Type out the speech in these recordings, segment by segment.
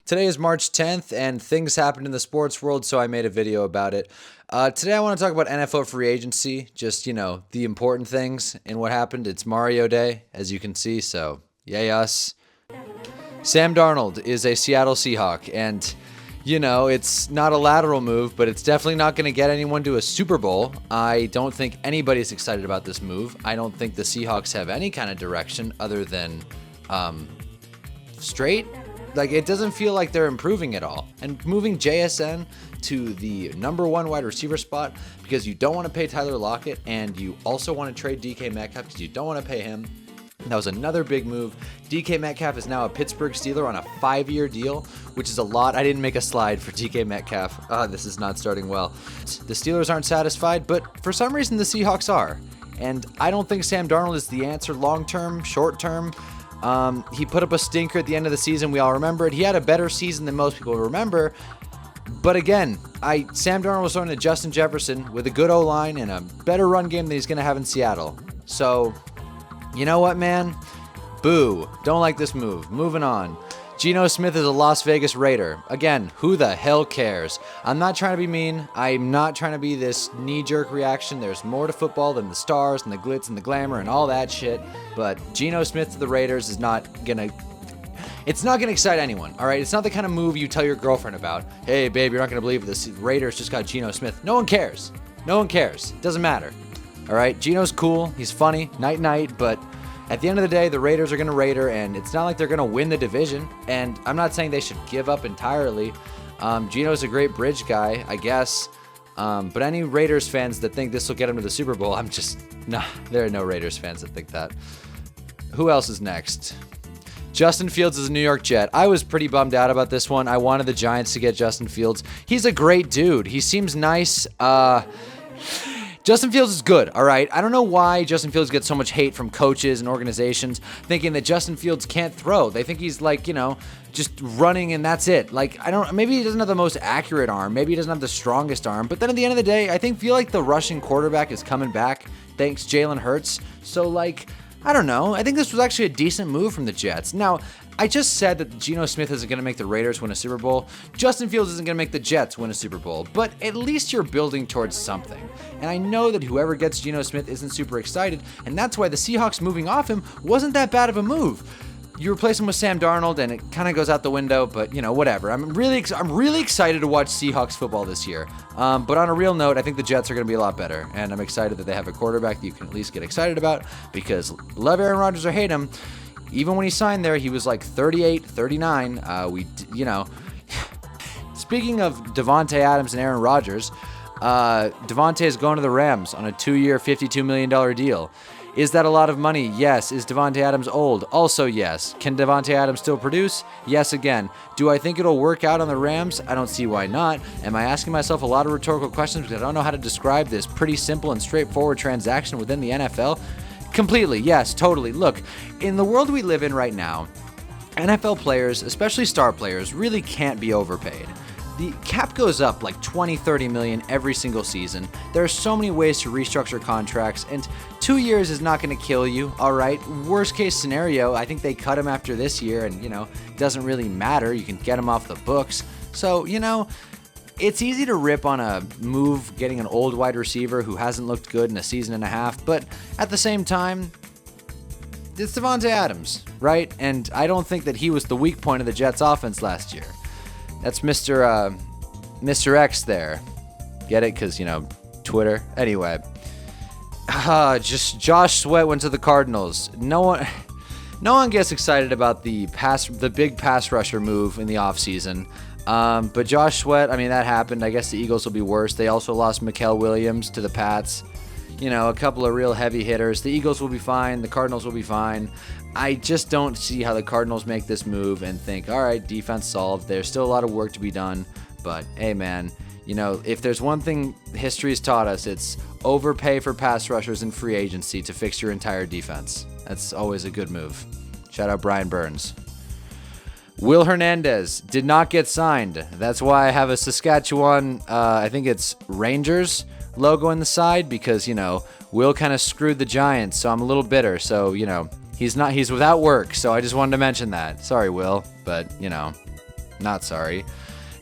Today is March 10th, and things happened in the sports world, so I made a video about it. Today I want to talk about NFL free agency, just, the important things in what happened. It's Mario Day, as you can see, so yay us. Sam Darnold is a Seattle Seahawk, and, it's not a lateral move, but it's definitely not going to get anyone to a Super Bowl. I don't think anybody's excited about this move. I don't think the Seahawks have any kind of direction other than straight. Like, it doesn't feel like they're improving at all. And moving JSN to the number one wide receiver spot because you don't want to pay Tyler Lockett and you also want to trade DK Metcalf because you don't want to pay him. That was another big move. DK Metcalf is now a Pittsburgh Steeler on a 5-year deal, which is a lot. I didn't make a slide for DK Metcalf. This is not starting well. The Steelers aren't satisfied, but for some reason the Seahawks are. And I don't think Sam Darnold is the answer long-term, short-term. He put up a stinker at the end of the season. We all remember it. He had a better season than most people remember. But again, Sam Darnold was throwing to Justin Jefferson with a good O-line and a better run game than he's going to have in Seattle. So, you know what, man? Boo. Don't like this move. Moving on. Geno Smith is a Las Vegas Raider. Again, who the hell cares? I'm not trying to be mean. I'm not trying to be this knee-jerk reaction. There's more to football than the stars and the glitz and the glamour and all that shit. But Geno Smith to the Raiders is not gonna... It's not gonna excite anyone, all right? It's not the kind of move you tell your girlfriend about. Hey, babe, you're not gonna believe this. Raiders just got Geno Smith. No one cares. No one cares. It doesn't matter. All right? Geno's cool. He's funny. Night, but... At the end of the day, the Raiders are going to Raider, and it's not like they're going to win the division. And I'm not saying they should give up entirely. Geno's a great bridge guy, I guess. But any Raiders fans that think this will get them to the Super Bowl, there are no Raiders fans that think that. Who else is next? Justin Fields is a New York Jet. I was pretty bummed out about this one. I wanted the Giants to get Justin Fields. He's a great dude. He seems nice. Justin Fields is good, all right? I don't know why Justin Fields gets so much hate from coaches and organizations thinking that Justin Fields can't throw. They think he's like, just running and that's it. Like, maybe he doesn't have the most accurate arm. Maybe he doesn't have the strongest arm. But then at the end of the day, I feel like the rushing quarterback is coming back thanks Jalen Hurts. So, I don't know. I think this was actually a decent move from the Jets. Now, I just said that Geno Smith isn't going to make the Raiders win a Super Bowl. Justin Fields isn't going to make the Jets win a Super Bowl. But at least you're building towards something. And I know that whoever gets Geno Smith isn't super excited, and that's why the Seahawks moving off him wasn't that bad of a move. You replace him with Sam Darnold, and it kind of goes out the window, but, whatever. I'm really excited to watch Seahawks football this year. But on a real note, I think the Jets are going to be a lot better, and I'm excited that they have a quarterback that you can at least get excited about, because love Aaron Rodgers or hate him, even when he signed there, he was like 38, 39. Speaking of Davante Adams and Aaron Rodgers, Davante is going to the Rams on a 2-year, $52 million deal. Is that a lot of money? Yes. Is Davante Adams old? Also yes. Can Davante Adams still produce? Yes again. Do I think it'll work out on the Rams? I don't see why not. Am I asking myself a lot of rhetorical questions because I don't know how to describe this pretty simple and straightforward transaction within the NFL? Completely, yes, totally. Look, in the world we live in right now, NFL players, especially star players, really can't be overpaid. The cap goes up like 20, 30 million every single season. There are so many ways to restructure contracts, and 2 years is not going to kill you, all right? Worst case scenario, I think they cut him after this year, and, it doesn't really matter. You can get him off the books. So, it's easy to rip on a move getting an old wide receiver who hasn't looked good in a season and a half, but at the same time, it's Davante Adams, right? And I don't think that he was the weak point of the Jets' offense last year. That's Mr. X there. Get it? Because, Twitter. Anyway. Just Josh Sweat went to the Cardinals. No one gets excited about the big pass rusher move in the offseason. But Josh Sweat, that happened. I guess the Eagles will be worse. They also lost Mikael Williams to the Pats. A couple of real heavy hitters. The Eagles will be fine. The Cardinals will be fine. I just don't see how the Cardinals make this move and think, all right, defense solved. There's still a lot of work to be done. But, hey, man, if there's one thing history has taught us, it's overpay for pass rushers in free agency to fix your entire defense. That's always a good move. Shout out Brian Burns. Will Hernandez did not get signed. That's why I have a Saskatchewan, I think it's Rangers logo in the side because, Will kind of screwed the Giants, so I'm a little bitter. So, he's without work, so I just wanted to mention that. Sorry, Will, but, Not sorry.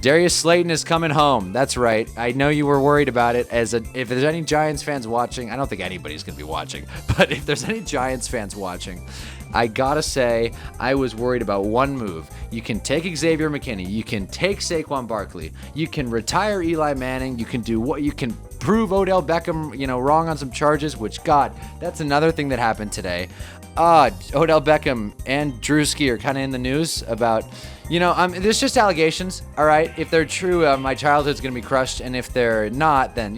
Darius Slayton is coming home. That's right. I know you were worried about it. If there's any Giants fans watching, I don't think anybody's going to be watching, but if there's any Giants fans watching, I gotta say, I was worried about one move. You can take Xavier McKinney. You can take Saquon Barkley. You can retire Eli Manning. You can do what you can prove Odell Beckham, wrong on some charges, which, God, that's another thing that happened today. Odell Beckham and Drewski are kind of in the news about, there's just allegations, all right? If they're true, my childhood's going to be crushed, and if they're not, then,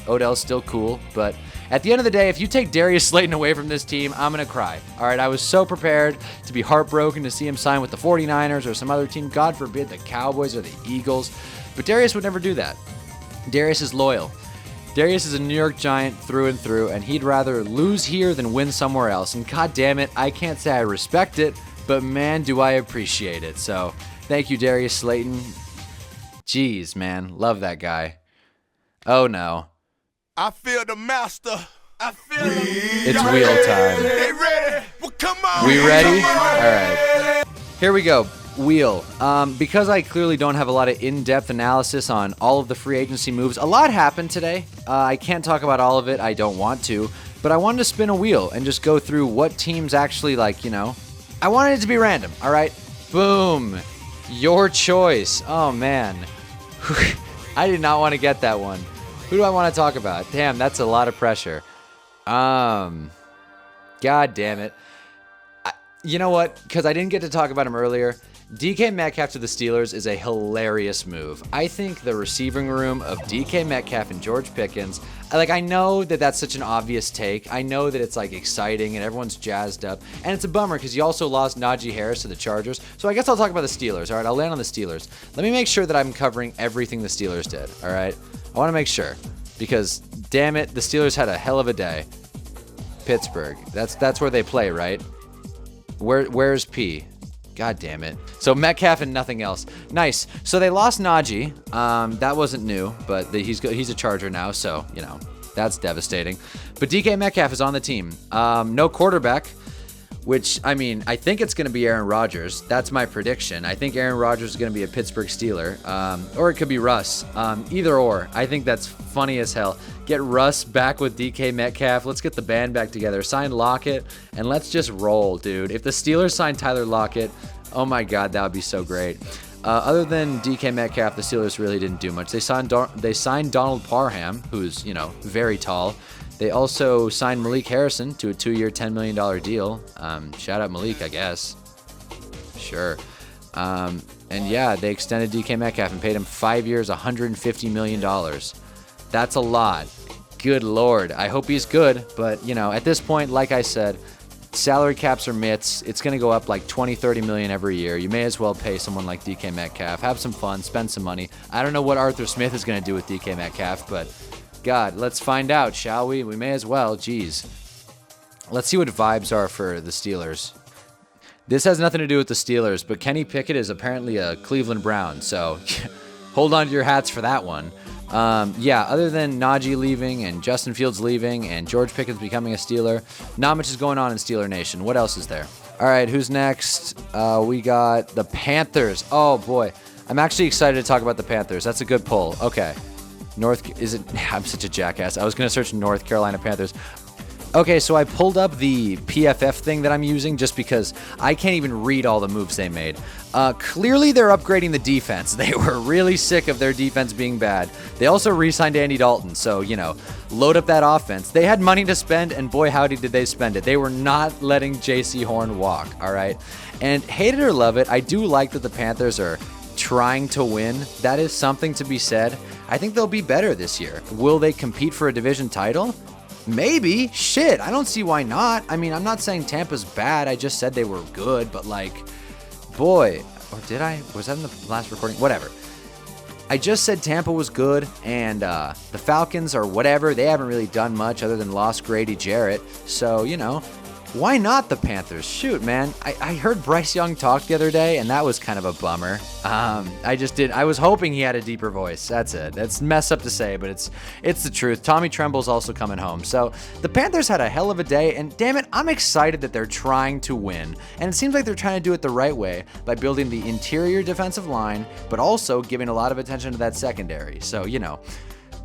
Odell's still cool. But at the end of the day, if you take Darius Slayton away from this team, I'm going to cry, all right? I was so prepared to be heartbroken to see him sign with the 49ers or some other team, God forbid the Cowboys or the Eagles, but Darius would never do that. Darius is loyal. Darius is a New York Giant through and through, and he'd rather lose here than win somewhere else. And God damn it, I can't say I respect it, but man, do I appreciate it. So thank you, Darius Slayton. Jeez, man, love that guy. Oh no. I feel the master. I feel him. It's wheel time. They ready? Well, come on. We ready? All right. Here we go. Wheel. Because I clearly don't have a lot of in-depth analysis on all of the free agency moves, a lot happened today. I can't talk about all of it. I don't want to. But I wanted to spin a wheel and just go through what teams actually, I wanted it to be random, all right? Boom. Your choice. Oh, man. I did not want to get that one. Who do I want to talk about? Damn, that's a lot of pressure. God damn it. You know what? Because I didn't get to talk about him earlier. DK Metcalf to the Steelers is a hilarious move. I think the receiving room of DK Metcalf and George Pickens, I know that that's such an obvious take. I know that it's exciting and everyone's jazzed up. And it's a bummer because you also lost Najee Harris to the Chargers. So I guess I'll talk about the Steelers. All right, I'll land on the Steelers. Let me make sure that I'm covering everything the Steelers did. All right, I want to make sure because damn it, the Steelers had a hell of a day. Pittsburgh. That's where they play, right? Where's P? God damn it. So Metcalf and nothing else. Nice. So they lost Najee. That wasn't new, but he's a Charger now, so, that's devastating. But DK Metcalf is on the team. No quarterback, which, I think it's going to be Aaron Rodgers. That's my prediction. I think Aaron Rodgers is going to be a Pittsburgh Steeler, or it could be Russ. Either or. I think that's funny as hell. Get Russ back with DK Metcalf. Let's get the band back together. Sign Lockett, and let's just roll, dude. If the Steelers sign Tyler Lockett, oh my God, that would be so great. Other than DK Metcalf, the Steelers really didn't do much. They signed Donald Parham, who's, very tall. They also signed Malik Harrison to a 2-year, $10 million deal. Shout out Malik, I guess. Sure. And yeah, they extended DK Metcalf and paid him 5 years, $150 million. That's a lot. Good Lord. I hope he's good. But, at this point, like I said, salary caps are myths. It's going to go up like 20, 30 million every year. You may as well pay someone like DK Metcalf. Have some fun. Spend some money. I don't know what Arthur Smith is going to do with DK Metcalf, but God, let's find out, shall we? We may as well. Jeez. Let's see what vibes are for the Steelers. This has nothing to do with the Steelers, but Kenny Pickett is apparently a Cleveland Brown, so hold on to your hats for that one. Yeah, other than Najee leaving and Justin Fields leaving and George Pickens becoming a Steeler, not much is going on in Steeler Nation. What else is there? All right, who's next? We got the Panthers. Oh, boy. I'm actually excited to talk about the Panthers. That's a good pull. Okay. I'm such a jackass. I was going to search North Carolina Panthers. Okay, so I pulled up the PFF thing that I'm using just because I can't even read all the moves they made. Clearly, they're upgrading the defense. They were really sick of their defense being bad. They also re-signed Andy Dalton, so, load up that offense. They had money to spend, and boy, howdy did they spend it. They were not letting J.C. Horn walk, all right? And hate it or love it, I do like that the Panthers are trying to win. That is something to be said. I think they'll be better this year. Will they compete for a division title? Maybe. Shit, I don't see why not. I'm not saying Tampa's bad. I just said they were good, but boy, or did I? Was that in the last recording? Whatever. I just said Tampa was good, and the Falcons are whatever. They haven't really done much other than lost Grady Jarrett. So, Why not the Panthers? Shoot, man. I heard Bryce Young talk the other day, and that was kind of a bummer. I was hoping he had a deeper voice. That's it. That's messed up to say, but it's the truth. Tommy Tremble's also coming home. So the Panthers had a hell of a day, and damn it, I'm excited that they're trying to win. And it seems like they're trying to do it the right way by building the interior defensive line, but also giving a lot of attention to that secondary. So,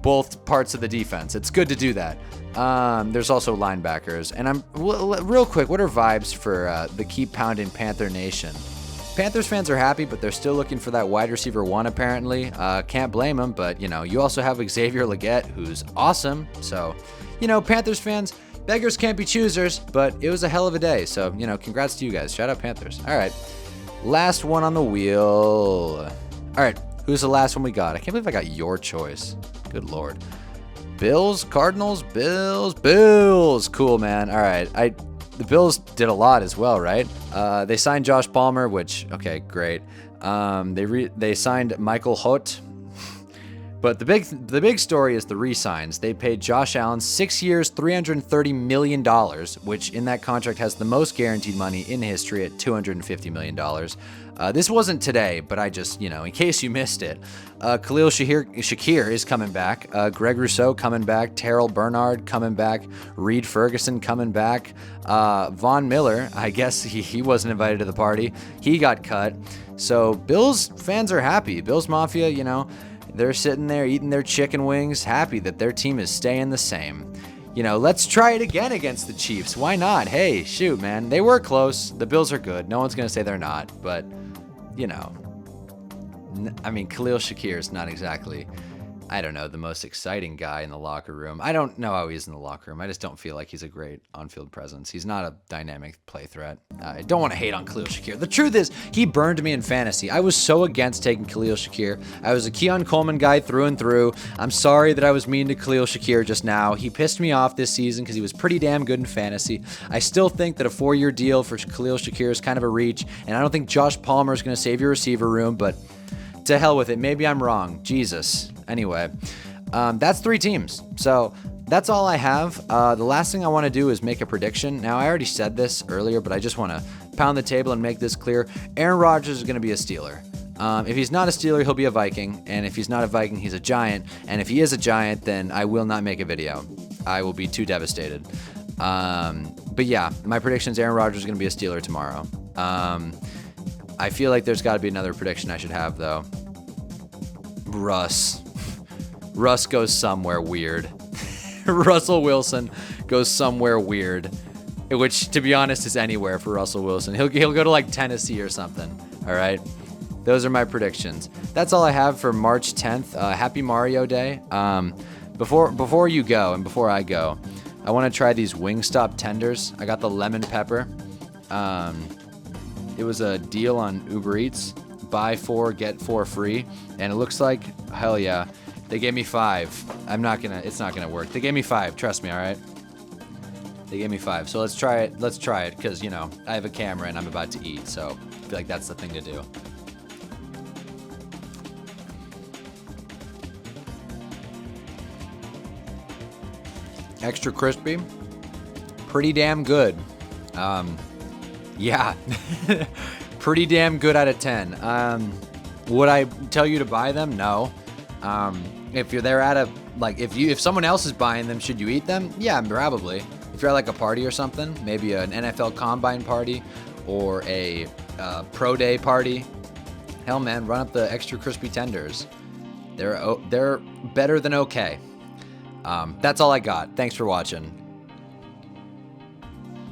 both parts of the defense. It's good to do that. There's also linebackers. And real quick, what are vibes for the Keep Pounding Panther Nation? Panthers fans are happy, but they're still looking for that wide receiver 1 apparently. Can't blame them, but you also have Xavier Legette, who's awesome. So, Panthers fans, beggars can't be choosers, but it was a hell of a day. So, congrats to you guys. Shout out Panthers. All right. Last one on the wheel. All right. Who's the last one we got? I can't believe I got your choice. Good Lord. Bills, Cardinals, Bills. Cool, man. All right. The Bills did a lot as well, right? They signed Josh Palmer, which, okay, great. They signed Michael Holt. But the big story is the re-signs. They paid Josh Allen 6 years, $330 million, which in that contract has the most guaranteed money in history at $250 million. This wasn't today, but I just, in case you missed it, Khalil Shakir is coming back. Greg Rousseau coming back. Terrell Bernard coming back. Reed Ferguson coming back. Von Miller, I guess he wasn't invited to the party. He got cut. So Bills fans are happy. Bills Mafia, they're sitting there eating their chicken wings, happy that their team is staying the same. Let's try it again against the Chiefs. Why not? Hey, shoot, man. They were close. The Bills are good. No one's going to say they're not. But, Khalil Shakir is not exactly, the most exciting guy in the locker room. I don't know how he is in the locker room. I just don't feel like he's a great on-field presence. He's not a dynamic play threat. I don't want to hate on Khalil Shakir. The truth is, he burned me in fantasy. I was so against taking Khalil Shakir. I was a Keon Coleman guy through and through. I'm sorry that I was mean to Khalil Shakir just now. He pissed me off this season because he was pretty damn good in fantasy. I still think that a 4-year deal for Khalil Shakir is kind of a reach, and I don't think Josh Palmer is going to save your receiver room, but to hell with it. Maybe I'm wrong. Jesus. Anyway, that's 3 teams. So that's all I have. The last thing I want to do is make a prediction. Now, I already said this earlier, but I just want to pound the table and make this clear. Aaron Rodgers is going to be a Steeler. If he's not a Steeler, he'll be a Viking. And if he's not a Viking, he's a Giant. And if he is a Giant, then I will not make a video. I will be too devastated. But yeah, my prediction is Aaron Rodgers is going to be a Steeler tomorrow. I feel like there's got to be another prediction I should have, though. Russ goes somewhere weird. Russell Wilson goes somewhere weird, which, to be honest, is anywhere for Russell Wilson. He'll go to like Tennessee or something. All right, those are my predictions. That's all I have for March 10th. Happy Mario Day. Before you go and before I go, I want to try these Wingstop tenders. I got the lemon pepper. It was a deal on Uber Eats. Buy 4, get 4 free. And it looks like, hell yeah, they gave me 5. It's not gonna work. They gave me 5, trust me, all right? They gave me 5, so let's try it, because, I have a camera and I'm about to eat, so I feel like that's the thing to do. Extra crispy, pretty damn good. Yeah. Pretty damn good out of 10. Would I tell you to buy them? No. If you're there if someone else is buying them, should you eat them? Yeah, probably. If you're at like a party or something, maybe an NFL Combine party or a pro day party, hell man, run up the extra crispy tenders. They're better than okay. That's all I got. Thanks for watching.